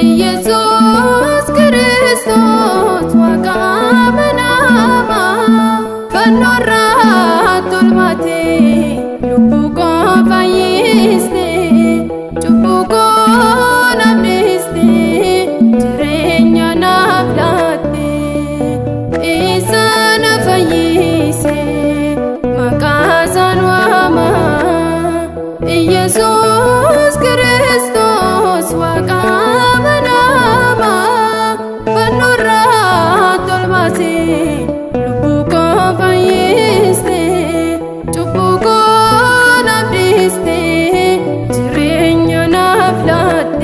ኢየሱስ ክርስቶስ ዋጋ መናማ ፈኖራ ቶልማቴ ሉቡኮ ፋይስቴ ጩቡኮ ናብዴስቴ ጅሬኛ ናፍላቴ ኢሳና ፈይሴ መቃሳን ዋማ ኢየሱስ ክርስቶስ ዋጋ መናማ ፈኖራ ቶልማቴ ሉቡኮ ፋይስቴ ጩቡኮ ናብዴስቴ ጅሬኛ ናፍላቴ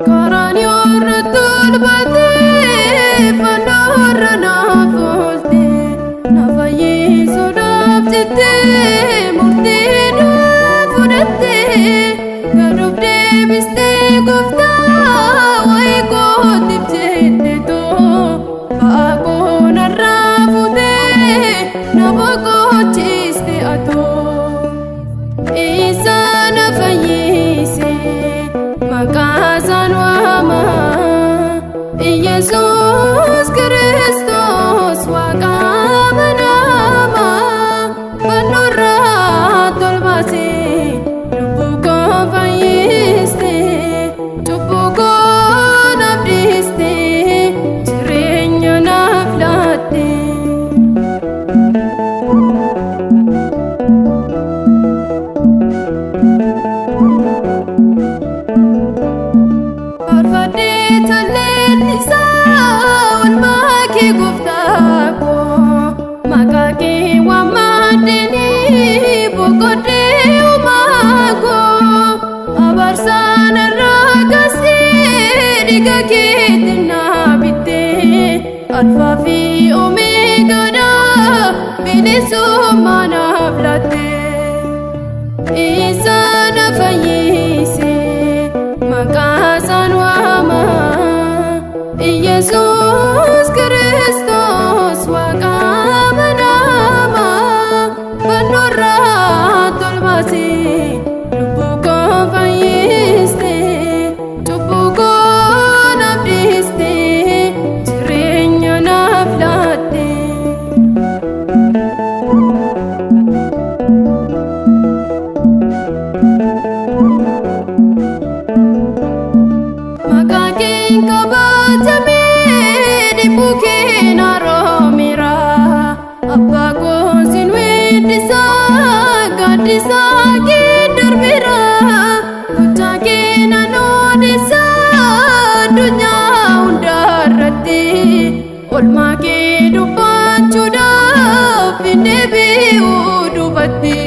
ቀራንዮ ርቱልባቴ ፈኖራ ናፎልቴ ናፋይሱudhaaf jettee murtii fudhattee gaduuf deebistee gooftaa wayii kootiif jetteetoo ba'aa koo narraa fuutee na boqochiiste atoo Isaan fayyise maqaasaan waama ኢየሱስ ክርስቶስ ዋጋ መናማ ፈኖራ ቶልማቴ ሉቡኮ ፋይስቴ ጩቡኮ ናብዴስቴ ጅሬኛ ናፍላቴ Farfadee talleen isaa walmaa kee gooftaa koo maqaa kee waammadhanii boqodhee uumaa koo abaarsaa narraa kaasee dhiiga keetiin na bittee alfaa fi omeegaadha bilisummaa naaf laattee Isaan fayyise maqaasaan waama ኢየሱስ ክርስቶስ ዋጋ መናማ ፈኖራ ቶልማቴ ሉቡኮ ፋይስቴ ጩቡኮ ናብዴስቴ ጅሬኛ ናፍላቴ maqaa kee qabatamee dhibbuu kee na roomira abbaa koo sin weeddisaa gaaddisaa kee darbira gochaa kee nan odeessaa addunyaa hundarratti oolmaa kee dubbachuudhaaf hin deebi'uu duubatti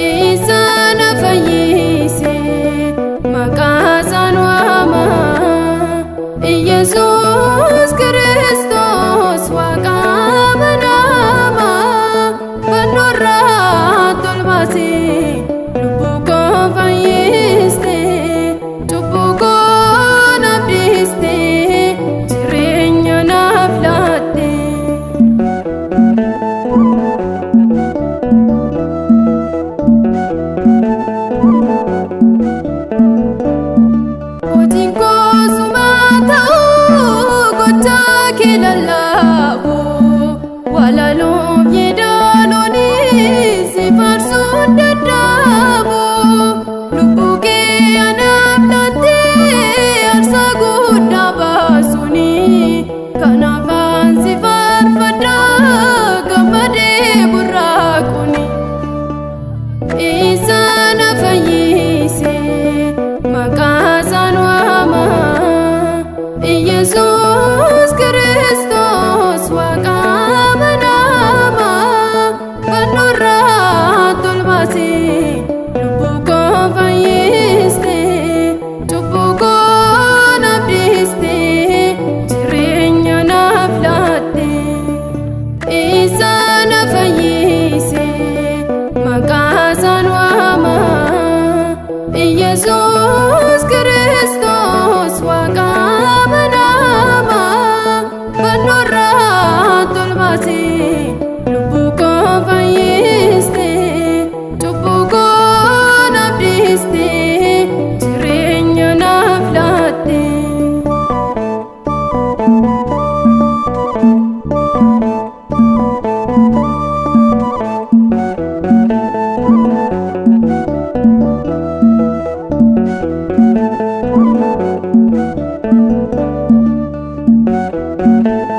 Isaan fayyise maqaasaan waama ኢየሱስ ክርስቶስ ዋጋ መናማ ፈኖራ ቶልማቴ ሉቡኮ ፋይስቴ ጩቡኮ ናብዴስቴ ጅሬኛ ናፍላቴ Hojiin koo sumaa ta'uu gochaa kee lallaabu walaaluuf yeedaloonii si faarsuun dadhabu lubbuu kee anaaf laattee aarsaa guddaa baasuuni kanaafaan si faarfadha gammadee burraaquni Isaan fayyise maqaasaan waama ኢየሱስ ክርስቶስ ዋጋ መናማ Thank you.